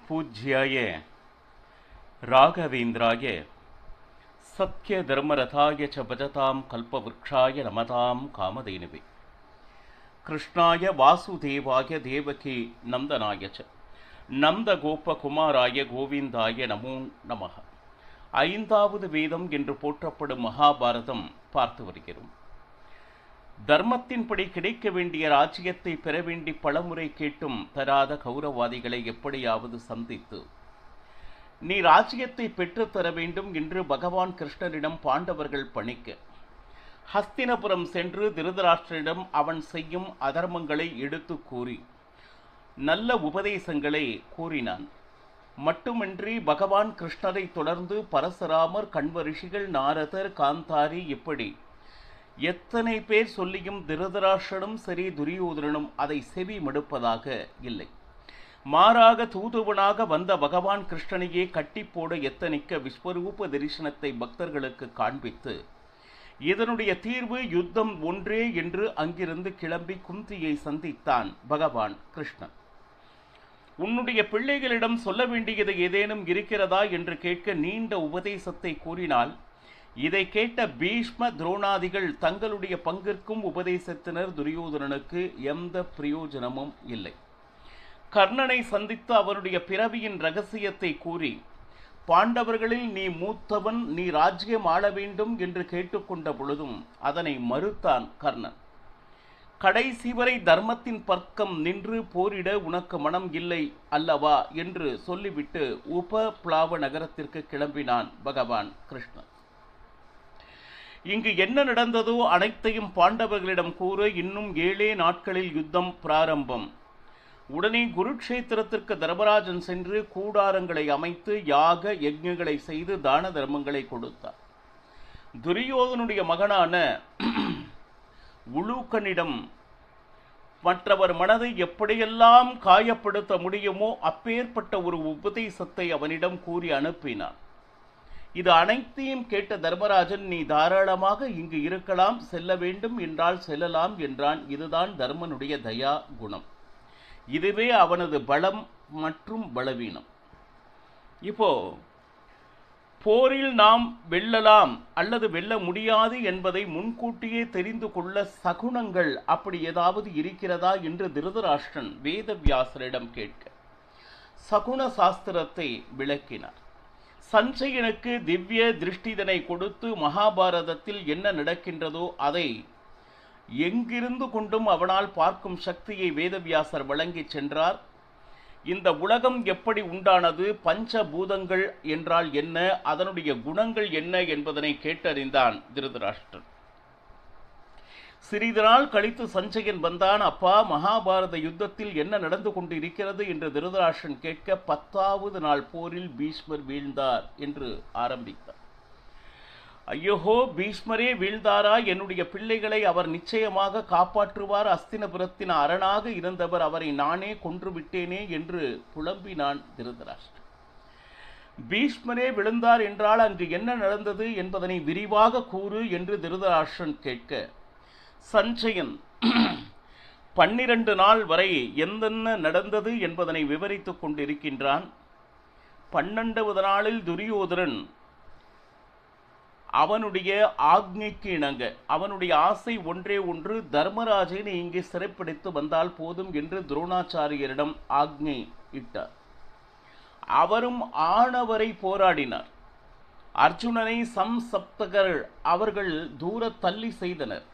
पूज्याय राघवेन्द्राय सत्यधर्मरथाय च भजतां कल्पवृक्षाय नमतां कामधेनुवे कृष्णाय वासुदेवाय देवकी नंदनाय च नंदगोपकुमाराय गोविंदाय नमो நமः. ஐந்தாவது வேதம் என்று போற்றப்படும் மகாபாரதம் பார்த்து வருகிறோம். தர்மத்தின்படி கிடைக்க வேண்டிய ராஜ்யத்தை பெற வேண்டி பலமுறை கேட்டும் தராத கௌரவாதிகளை எப்படியாவது சந்தித்து நீ ராஜ்யத்தை பெற்றுத்தர வேண்டும் என்று பகவான் கிருஷ்ணரிடம் பாண்டவர்கள் பணிக்க ஹஸ்தினபுரம் சென்று திருதராஷ்டிரனிடம் அவன் செய்யும் அதர்மங்களை எடுத்து கூறி நல்ல உபதேசங்களை கூறினான். மட்டுமின்றி பகவான் கிருஷ்ணரை தொடர்ந்து பரசுராமர், கண்வ ரிஷிகள், நாரதர், காந்தாரி இப்படி எத்தனை பேர் சொல்லியும் திருதராஷ்டிரனும் சரி துரியோதனனும் அதை செவி மடுப்பதாக இல்லை. மாறாக தூதுவனாக வந்த பகவான் கிருஷ்ணனையே கட்டி போட எத்தனிக்க விஸ்வரூப தரிசனத்தை பக்தர்களுக்கு காண்பித்து இதனுடைய தீர்வு யுத்தம் ஒன்றே என்று அங்கிருந்து கிளம்பி குந்தியை சந்தித்தான் பகவான் கிருஷ்ணன். உன்னுடைய பிள்ளைகளிடம் சொல்ல வேண்டியது ஏதேனும் இருக்கிறதா என்று கேட்க நீண்ட உபதேசத்தை கூறினால் இதை கேட்ட பீஷ்ம துரோணாதிகள் தங்களுடைய பங்கிற்கும் உபதேசத்தினர். துரியோதனனுக்கு எந்த பிரயோஜனமும் இல்லை. கர்ணனை சந்தித்து அவனுடைய பிறவியின் ரகசியத்தை கூறி பாண்டவர்களில் நீ மூத்தவன், நீ ராஜ்யம் ஆள வேண்டும் என்று கேட்டுக்கொண்ட பொழுதும் அதனை மறுத்தான் கர்ணன். கடைசி வரை தர்மத்தின் பக்கம் நின்று போரிட உனக்கு மனம் இல்லை அல்லவா என்று சொல்லிவிட்டு உபப்ளாவ நகரத்திற்கு கிளம்பினான் பகவான் கிருஷ்ணன். இங்கு என்ன நடந்ததோ அனைத்தையும் பாண்டவர்களிடம் கூற இன்னும் 7 நாட்களில் யுத்தம் பிராரம்பம். உடனே குருக்ஷேத்திரத்திற்கு தர்மராஜன் சென்று கூடாரங்களை அமைத்து யாக யஜ்ஞங்களை செய்து தான தர்மங்களை கொடுத்தார். துரியோதனுடைய மகனான உலூக்கனிடம் மற்றவர் மனதை எப்படியெல்லாம் காயப்படுத்த முடியுமோ அப்பேற்பட்ட ஒரு உபதேசத்தை அவனிடம் கூறி அனுப்பினான். இது அனைத்தையும் கேட்ட தர்மராஜன், நீ தாராளமாக இங்கு இருக்கலாம், செல்ல வேண்டும் என்றால் செல்லலாம் என்றான். இதுதான் தர்மனுடைய தயா குணம். இதுவே அவனது பலம் மற்றும் பலவீனம். இப்போ போரில் நாம் வெல்லலாம் அல்லது வெல்ல முடியாது என்பதை முன்கூட்டியே தெரிந்து கொள்ள சகுனங்கள் அப்படி ஏதாவது இருக்கிறதா என்று திருதராஷ்டிரன் வேதவியாசரிடம் கேட்க சகுன சாஸ்திரத்தை விளக்கினார். சஞ்சயனுக்கு திவ்ய திருஷ்டிதனை கொடுத்து மகாபாரதத்தில் என்ன நடக்கின்றதோ அதை எங்கிருந்து கொண்டும் அவனால் பார்க்கும் சக்தியை வேதவியாசர் வழங்கி சென்றார். இந்த உலகம் எப்படி உண்டானது, பஞ்சபூதங்கள் என்றால் என்ன, அதனுடைய குணங்கள் என்ன என்பதனை கேட்டறிந்தான் திருதராஷ்டிரன். சிறிது நாள் கழித்து சஞ்சயன் வந்தான். அப்பா, மகாபாரத யுத்தத்தில் என்ன நடந்து கொண்டு இருக்கிறது என்று திருதராஷ்டிரன் கேட்க 10வது நாள் போரில் பீஷ்மர் வீழ்ந்தார் என்று ஆரம்பித்தார். ஐயோஹோ, பீஷ்மரே வீழ்ந்தாரா? என்னுடைய பிள்ளைகளை அவர் நிச்சயமாக காப்பாற்றுவார். அஸ்தினபுரத்தின் அரணாக இருந்தவர், அவரை நானே கொன்று விட்டேனே என்று புலம்பினான் திருதராஷ்டிரன். பீஷ்மரே விழுந்தார் என்றால் அங்கு என்ன நடந்தது என்பதனை விரிவாக கூறு என்று திருதராஷ்டிரன் கேட்க சஞ்சயன் 12 நாள் வரை என்னென்ன நடந்தது என்பதனை விவரித்துக் கொண்டிருக்கின்றான். 12வது நாளில் துரியோதனன் அவனுடைய ஆக்ஞைக்கு இணங்க அவனுடைய ஆசை ஒன்றே ஒன்று, தர்மராஜனை இங்கே சிறைப்பிடித்து வந்தால் போதும் என்று துரோணாச்சாரியரிடம் ஆக்ஞை இட்டார். அவரும் ஆணவரை போராடினார். அர்ஜுனனை சம்சப்தகர் அவர்கள் தூர தள்ளி செய்தனர்.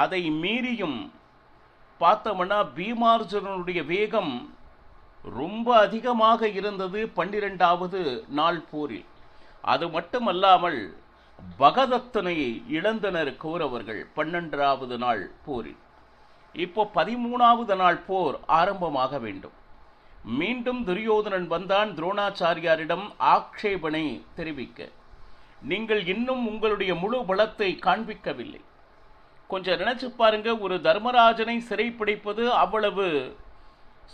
அதை மீறியும் பார்த்தோம்னா பீமார்ஜுனனுடைய வேகம் ரொம்ப அதிகமாக இருந்தது 12வது நாள் போரில். அது மட்டுமல்லாமல் பகதத்தனை இழந்தனர் கௌரவர்கள் 12வது நாள் போரில். இப்போ 13வது நாள் போர் ஆரம்பமாக வேண்டும். மீண்டும் துரியோதனன் வந்தான் துரோணாச்சாரியாரிடம் ஆக்ஷேபனை தெரிவிக்க. நீங்கள் இன்னும் உங்களுடைய முழு பலத்தை காண்பிக்கவில்லை. கொஞ்சம் நினைச்சு பாருங்க, ஒரு தர்மராஜனை சிறைப்பிடிப்பது அவ்வளவு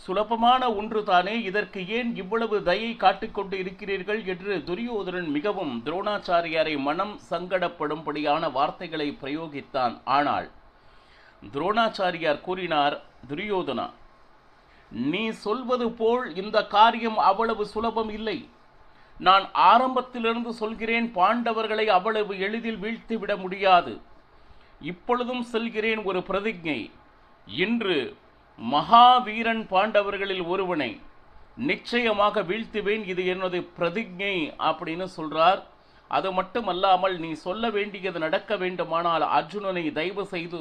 சுலபமான ஒன்று தானே, இதற்கு ஏன் இவ்வளவு தயை காட்டிக்கொண்டு இருக்கிறீர்கள் என்று துரியோதனன் மிகவும் துரோணாச்சாரியாரை மனம் சங்கடப்படும்படியான வார்த்தைகளை பிரயோகித்தான். ஆனால் துரோணாச்சாரியார் கூறினார், துரியோதனா, நீ சொல்வது போல் இந்த காரியம் அவ்வளவு சுலபம் இல்லை. நான் ஆரம்பத்திலிருந்து சொல்கிறேன், பாண்டவர்களை அவ்வளவு எளிதில் வீழ்த்திவிட முடியாது. இப்பொழுதும் சொல்கிறேன் ஒரு பிரதிஜை. இன்று மகாவீரன் பாண்டவர்களில் ஒருவனை நிச்சயமாக வீழ்த்துவேன், இது எனது பிரதிஜை அப்படின்னு சொல்றார். அது மட்டுமல்லாமல், நீ சொல்ல வேண்டியது நடக்க வேண்டுமானால் அர்ஜுனனை தயவு செய்து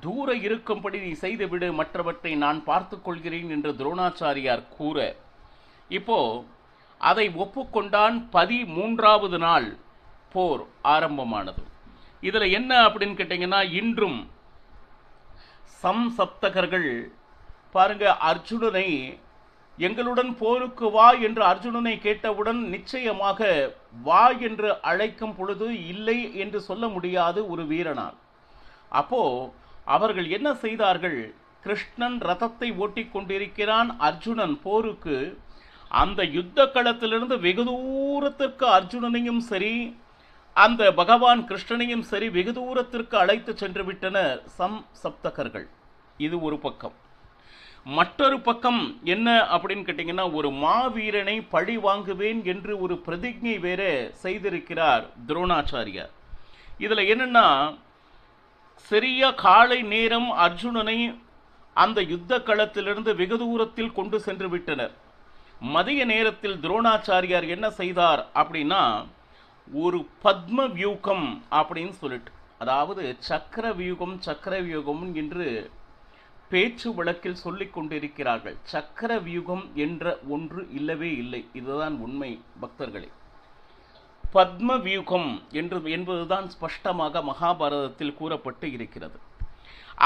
தூர இருக்கும்படி நீ செய்துவிடு, மற்றவற்றை நான் பார்த்து கொள்கிறேன் என்று துரோணாச்சாரியார் கூற, இப்போ அதை ஒப்புக்கொண்டான். 13வது நாள் போர் ஆரம்பமானது. இதுல என்ன அப்படின்னு கேட்டீங்கன்னா, இன்றும் சம்சப்தகர்கள் பாருங்க, அர்ஜுனனை எங்களுடன் போருக்கு வா என்று அர்ஜுனனை கேட்டவுடன் நிச்சயமாக வா என்று அழைக்கும் பொழுது இல்லை என்று சொல்ல முடியாது ஒரு வீரனால். அப்போ அவர்கள் என்ன செய்தார்கள்? கிருஷ்ணன் ரதத்தை ஓட்டிக் கொண்டிருக்கிறான், அர்ஜுனன் போருக்கு. அந்த யுத்த களத்திலிருந்து வெகு தூரத்திற்கு அர்ஜுனனையும் சரி, அந்த பகவான் கிருஷ்ணனையும் சரி வெகு தூரத்திற்கு அழைத்து சென்று விட்டனர் சம்சப்தகர்கள். இது ஒரு பக்கம். மற்றொரு பக்கம் என்ன அப்படின்னு கேட்டீங்கன்னா, ஒரு மாவீரனை பழி வாங்குவேன் என்று ஒரு பிரதிஜை வேற செய்திருக்கிறார் துரோணாச்சாரியார். இதுல என்னன்னா, சரியா காலை நேரம் அர்ஜுனனை அந்த யுத்த களத்திலிருந்து வெகு தூரத்தில் கொண்டு சென்று விட்டனர். மதிய நேரத்தில் துரோணாச்சாரியார் என்ன செய்தார் அப்படின்னா, ஒரு பத்ம வியூகம் அப்படின்னு சொல்லிட்டு, அதாவது சக்கர வியூகம் என்று பேச்சு வழக்கில் சொல்லிக் கொண்டிருக்கிறார்கள். சக்கர வியூகம் என்ற ஒன்று இல்லவே இல்லை. இதுதான் உண்மை பக்தர்களே. பத்ம வியூகம் என்பதுதான் ஸ்பஷ்டமாக மகாபாரதத்தில் கூறப்பட்டு இருக்கிறது.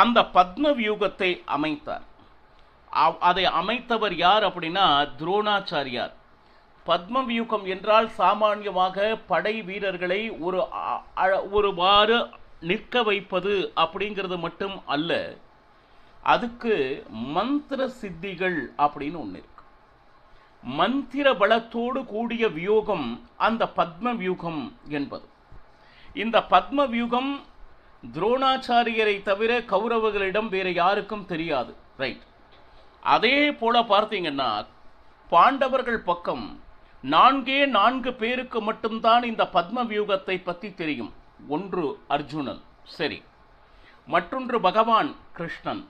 அந்த பத்ம வியூகத்தை அமைத்தார். அதை அமைத்தவர் யார் அப்படின்னா துரோணாச்சாரியார். பத்ம வியூகம் என்றால் சாமானியமாக படை வீரர்களை ஒருவாறு நிற்க வைப்பது அப்படிங்கிறது மட்டும் அல்ல, அதுக்கு மந்திர சித்திகள் அப்படின்னு ஒன்று இருக்கு. மந்திர பலத்தோடு கூடிய வியூகம் அந்த பத்ம வியூகம் என்பது. இந்த பத்ம வியூகம் துரோணாச்சாரியரை தவிர கௌரவர்களிடம் வேற யாருக்கும் தெரியாது. ரைட். அதே போல பார்த்தீங்கன்னா, பாண்டவர்கள் பக்கம் 4 பேருக்கு மட்டும்தான் இந்த பத்ம வியூகத்தை பற்றி தெரியும். ஒன்று அர்ஜுனன், சரி. மற்றொன்று பகவான் கிருஷ்ணன்,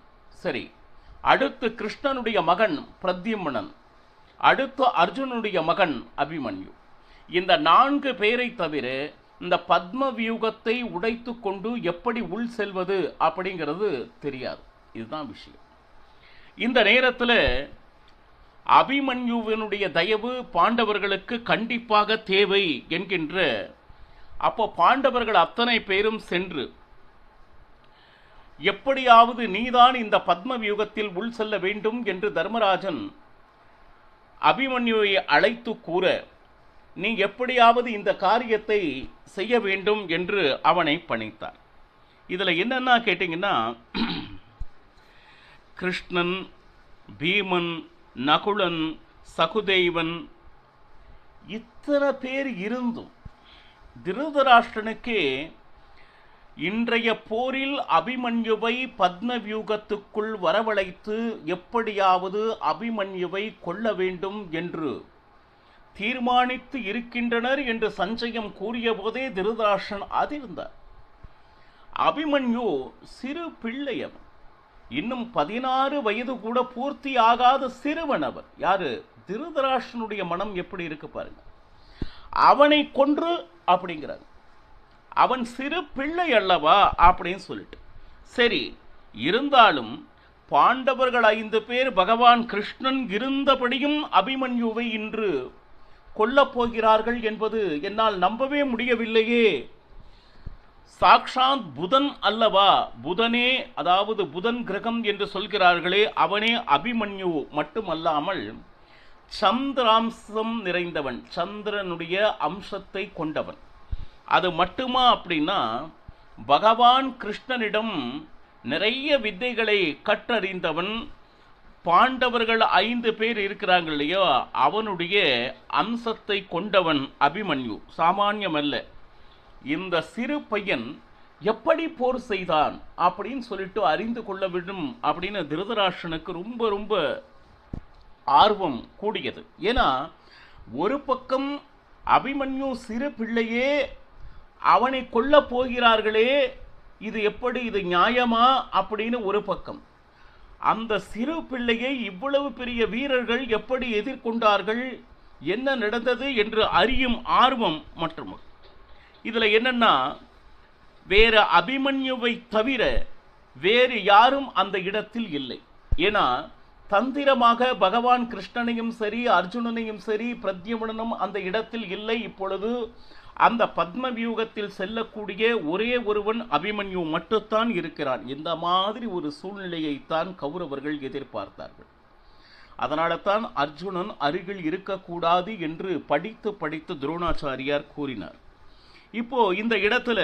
சரி. அடுத்து கிருஷ்ணனுடைய மகன் பிரத்யும்னன், அடுத்து அர்ஜுனுடைய மகன் அபிமன்யு. இந்த 4 பேரை தவிர இந்த பத்ம வியூகத்தை உடைத்து கொண்டு எப்படி உள் செல்வது அப்படிங்கிறது தெரியாது. இதுதான் விஷயம். இந்த நேரத்தில் அபிமன்யுவினுடைய தயவு பாண்டவர்களுக்கு கண்டிப்பாக தேவை என்கின்ற, அப்போ பாண்டவர்கள் அத்தனை பேரும் சென்று, எப்படியாவது நீதான் இந்த பத்ம வியூகத்தில் உள் செல்ல வேண்டும் என்று தர்மராஜன் அபிமன்யுவை அழைத்து கூற, நீ எப்படியாவது இந்த காரியத்தை செய்ய வேண்டும் என்று அவனை பணித்தார். இதுல என்னன்னா கேட்டீங்கன்னா, கிருஷ்ணன், பீமன், நகுலன், சகுதேவன் இத்தனை பேர் இருந்தும் திருதராஷ்டிரனுக்கே இன்றைய போரில் அபிமன்யுவை பத்ம வியூகத்துக்குள் வரவழைத்து எப்படியாவது அபிமன்யுவை கொல்ல வேண்டும் என்று தீர்மானித்து இருக்கின்றனர் என்று சஞ்சயம் கூறிய போதே திருதராஷ்டிரன் அதிர்ந்தார். அபிமன்யு சிறு பிள்ளையவன், இன்னும் 16 வயது கூட பூர்த்தி ஆகாத சிறுவன் அவர். யாரு? திருதராஷ்டிரனுடைய மனம் எப்படி இருக்கு பாருங்க. அவனை கொன்று அப்படிங்கிறாங்க. அவன் சிறு பிள்ளை அல்லவா அப்படின்னு சொல்லிட்டு, சரி. இருந்தாலும் பாண்டவர்கள் 5 பேர் பகவான் கிருஷ்ணன் இருந்தபடியும் அபிமன்யுவை இன்று கொல்லப் போகிறார்கள் என்பது என்னால் நம்பவே முடியவில்லையே. சாக்ஷாத் புதன் அல்லவா, புதனே, அதாவது புதன் கிரகம் என்று சொல்கிறார்களே, அவனே அபிமன்யு மட்டுமல்லாமல் சந்திராம்சம் நிறைந்தவன், சந்திரனுடைய அம்சத்தை கொண்டவன். அது மட்டுமா அப்படின்னா, பகவான் கிருஷ்ணனிடம் நிறைய வித்தைகளை கற்றறிந்தவன். பாண்டவர்கள் 5 பேர் இருக்கிறாங்க இல்லையோ, அவனுடைய அம்சத்தை கொண்டவன் அபிமன்யு, சாமானியம் அல்ல. இந்த சிறு பையன் எப்படி போர் செய்தான் அப்படின்னு சொல்லிட்டு அறிந்து கொள்ள வேண்டும் அப்படின்னு திருதராஷ்டிரனுக்கு ரொம்ப ரொம்ப ஆர்வம் கூடியது. ஏன்னா ஒரு பக்கம் அபிமன்யு சிறு பிள்ளையே அவனை கொல்ல போகிறார்களே, இது எப்படி, இது நியாயமா அப்படின்னு ஒரு பக்கம். அந்த சிறு பிள்ளையை இவ்வளவு பெரிய வீரர்கள் எப்படி எதிர்கொண்டார்கள், என்ன நடந்தது என்று அறியும் ஆர்வம் மற்றும் இதில் என்னன்னா, வேற அபிமன்யுவை தவிர வேறு யாரும் அந்த இடத்தில் இல்லை. ஏன்னா தந்திரமாக பகவான் கிருஷ்ணனையும் சரி அர்ஜுனனையும் சரி பிரத்யும்னனும் அந்த இடத்தில் இல்லை. இப்பொழுது அந்த பத்ம வியூகத்தில் செல்லக்கூடிய ஒரே ஒருவன் அபிமன்யு மட்டும்தான் இருக்கிறான். இந்த மாதிரி ஒரு சூழ்நிலையைத்தான் கௌரவர்கள் எதிர்பார்த்தார்கள். அதனால தான் அர்ஜுனன் அருகில் இருக்கக்கூடாது என்று படித்து படித்து துரோணாச்சாரியார் கூறினார். இப்போ இந்த இடத்துல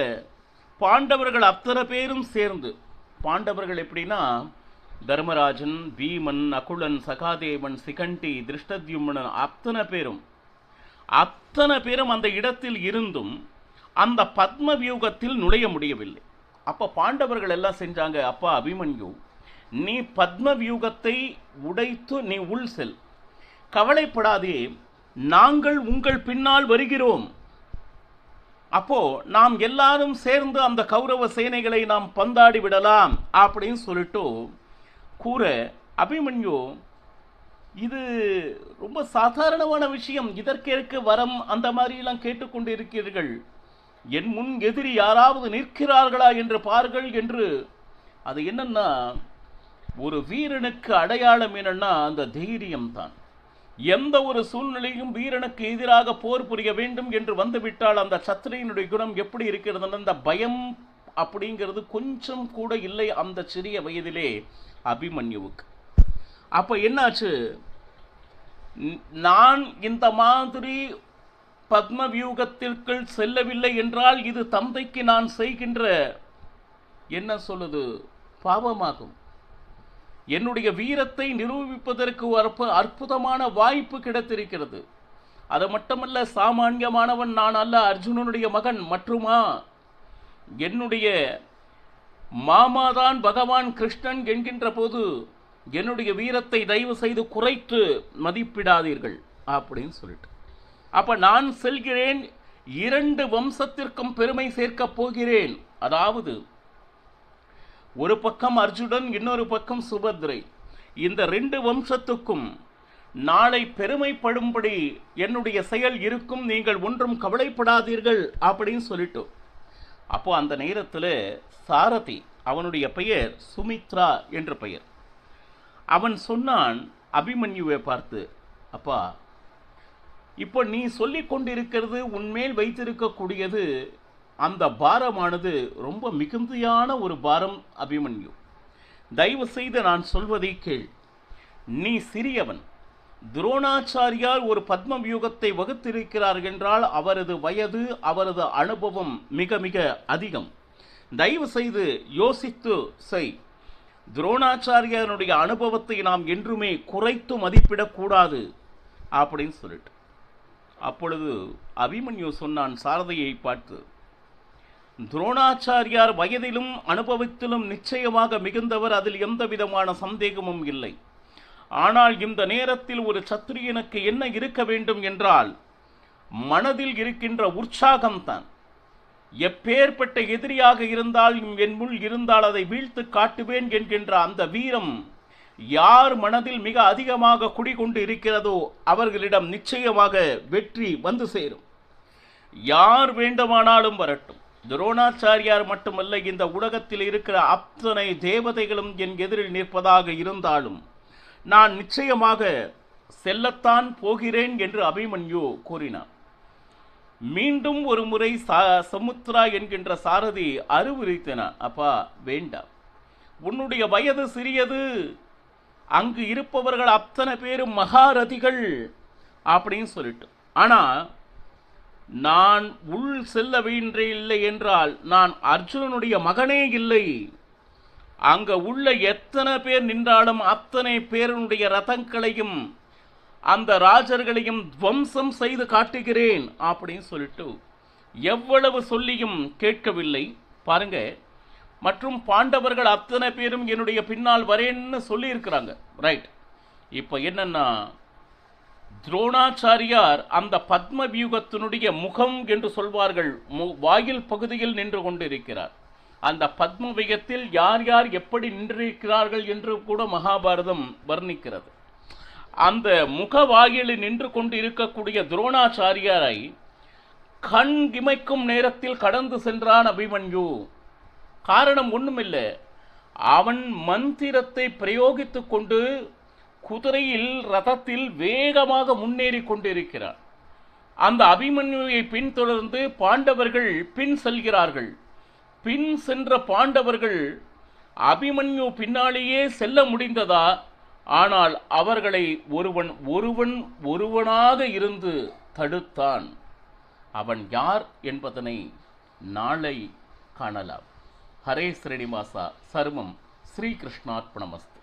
பாண்டவர்கள் அத்தனை பேரும் சேர்ந்து, பாண்டவர்கள் எப்படின்னா தர்மராஜன், பீமன், அகுலன், சகாதேவன், சிகண்டி, திருஷ்டத்யும்னன் அத்தனை பேரும் அந்த இடத்தில் இருந்தும் அந்த பத்ம வியூகத்தில் நுழைய முடியவில்லை. அப்ப பாண்டவர்கள் எல்லாம் செஞ்சாங்க, அப்பா அபிமன்யு, நீ பத்ம வியூகத்தை உடைத்து நீ உள் செல், கவலைப்படாதே, நாங்கள் உங்கள் பின்னால் வருகிறோம். அப்போ நாம் எல்லாரும் சேர்ந்து அந்த கௌரவ சேனைகளை நாம் பந்தாடி விடலாம் அப்படின்னு சொல்லிட்டு கூற, அபிமன்யு இது ரொம்ப சாதாரணமான விஷயம், இதற்கேற்க வரம் அந்த மாதிரிலாம் கேட்டுக்கொண்டு இருக்கிறீர்கள், என் முன் எதிரி யாராவது நிற்கிறார்களா என்று பார்கள் என்று. அது என்னன்னா, ஒரு வீரனுக்கு அடையாளம் என்னன்னா அந்த தைரியம் தான். எந்த ஒரு சூழ்நிலையும் வீரனுக்கு எதிராக போர் புரிய வேண்டும் என்று வந்துவிட்டால் அந்த சத்திரியனுடைய குணம் எப்படி இருக்கிறது, அந்த பயம் அப்படிங்கிறது கொஞ்சம் கூட இல்லை அந்த சிறிய வயதிலே அபிமன்யுவுக்கு. அப்ப என்னாச்சு, நான் இந்த மாதிரி பத்ம வியூகத்திற்குள் செல்லவில்லை என்றால் இது தந்தைக்கு நான் செய்கின்ற என்ன சொல்லுது பாவமாகும். என்னுடைய வீரத்தை நிரூபிப்பதற்கு ஒரு அற்புதமான வாய்ப்பு கிடைத்திருக்கிறது. அது மட்டுமல்ல, சாமானியமானவன் நான் அல்ல, அர்ஜுனனுடைய மகன் மற்றுமா, என்னுடைய மாமாதான் பகவான் கிருஷ்ணன் என்கின்ற போது என்னுடைய வீரத்தை தயவு செய்து குறைத்து மதிப்பிடாதீர்கள் அப்படின்னு சொல்லிட்டு, அப்ப நான் செல்கிறேன், 2 வம்சத்திற்கும் பெருமை சேர்க்கப் போகிறேன். அதாவது ஒரு பக்கம் அர்ஜுனன், இன்னொரு பக்கம் சுபத்ரை, இந்த 2 வம்சத்துக்கும் நாளை பெருமைப்படும்படி என்னுடைய செயல் இருக்கும், நீங்கள் ஒன்றும் கவலைப்படாதீர்கள் அப்படின்னு சொல்லிட்டு. அப்போ அந்த நேரத்தில் சாரதி, அவனுடைய பெயர் சுமித்ரா என்ற பெயர், அவன் சொன்னான் அபிமன்யுவை பார்த்து, அப்பா இப்போ நீ சொல்லிக் கொண்டிருக்கிறது உன்மேல் வைத்திருக்கக்கூடியது அந்த பாரமானது ரொம்ப மிகுந்தியான ஒரு பாரம் அபிமன்யு. தயவு செய்து நான் சொல்வதை கேள், நீ சிறியவன், துரோணாச்சாரியார் ஒரு பத்ம வியூகத்தை வகுத்திருக்கிறார் என்றால் அவரது வயது அவரது அனுபவம் மிக மிக அதிகம். தயவு செய்து யோசித்து செய். துரோணாச்சாரியாருடைய அனுபவத்தை நாம் என்றுமே குறைத்து மதிப்பிடக்கூடாது அப்படின்னு சொல்லிட்டு. அப்பொழுது அபிமன்யு சொன்னான் சாரதியை பார்த்து, துரோணாச்சாரியார் வயதிலும் அனுபவத்திலும் நிச்சயமாக மிகுந்தவர், அதில் எந்த விதமான சந்தேகமும் இல்லை. ஆனால் இந்த நேரத்தில் ஒரு சத்திரியனுக்கு என்ன இருக்க வேண்டும் என்றால் மனதில் இருக்கின்ற உற்சாகம்தான். எப்பேற்பட்ட எதிரியாக இருந்தால் என் முள் இருந்தால் அதை வீழ்த்து காட்டுவேன் என்கின்ற அந்த வீரம் யார் மனதில் மிக அதிகமாக குடிகொண்டு இருக்கிறதோ அவர்களிடம் நிச்சயமாக வெற்றி வந்து சேரும். யார் வேண்டுமானாலும் வரட்டும், துரோணாச்சாரியார் மட்டுமல்ல, இந்த உலகத்தில் இருக்கிற அத்தனை தேவதைகளும் என் எதிரில் நிற்பதாக இருந்தாலும் நான் நிச்சயமாக செல்லத்தான் போகிறேன் என்று அபிமன்யு கூறினார். மீண்டும் ஒரு முறை சமுத்ரா என்கின்ற சாரதி அறிவுறுத்தினார், அப்பா வேண்டாம், உன்னுடைய வயது சிறியது, அங்கு இருப்பவர்கள் அத்தனை பேரும் மகாரதிகள் அப்படின்னு சொல்லிட்டு. ஆனா நான் உள் செல்ல வேண்டிய என்றால் நான் அர்ஜுனனுடைய மகனே இல்லை, அங்க உள்ள எத்தனை பேர் நின்றாலும் அத்தனை பேருடைய ரதங்களையும் அந்த ராஜர்களையும் துவம்சம் செய்து காட்டுகிறேன் அப்படின்னு சொல்லிட்டு எவ்வளவு சொல்லியும் கேட்கவில்லை. பாருங்க. மற்றும் பாண்டவர்கள் அத்தனை பேரும் என்னுடைய பின்னால் வரேன்னு சொல்லியிருக்கிறாங்க. ரைட். இப்போ என்னன்னா, துரோணாச்சாரியார் அந்த பத்ம வியூகத்தினுடைய முகம் என்று சொல்வார்கள், வாயில் பகுதியில் நின்று கொண்டிருக்கிறார். அந்த பத்ம வியூகத்தில் யார் யார் எப்படி நின்றிருக்கிறார்கள் என்று கூட மகாபாரதம் வர்ணிக்கிறது. அந்த முக வாயிலில் நின்று கொண்டு இருக்கக்கூடிய துரோணாச்சாரியாரை கண் இமைக்கும் நேரத்தில் கடந்து சென்றான் அபிமன்யு. காரணம் ஒண்ணுமில்லை, அவன் மந்திரத்தை பிரயோகித்துக் கொண்டு குதிரையில் ரதத்தில் வேகமாக முன்னேறி கொண்டிருக்கிறார். அந்த அபிமன்யுவை பின்தொடர்ந்து பாண்டவர்கள் பின் செல்கிறார்கள். பின் சென்ற பாண்டவர்கள் அபிமன்யு பின்னாலேயே செல்ல முடிந்ததா? ஆனால் அவர்களை ஒருவனாக இருந்து தடுத்தான். அவன் யார் என்பதனை நாளை காணலாம். ஹரே ஸ்ரீனிவாசா. சர்வம் ஸ்ரீகிருஷ்ணார்ப்பணமஸ்து.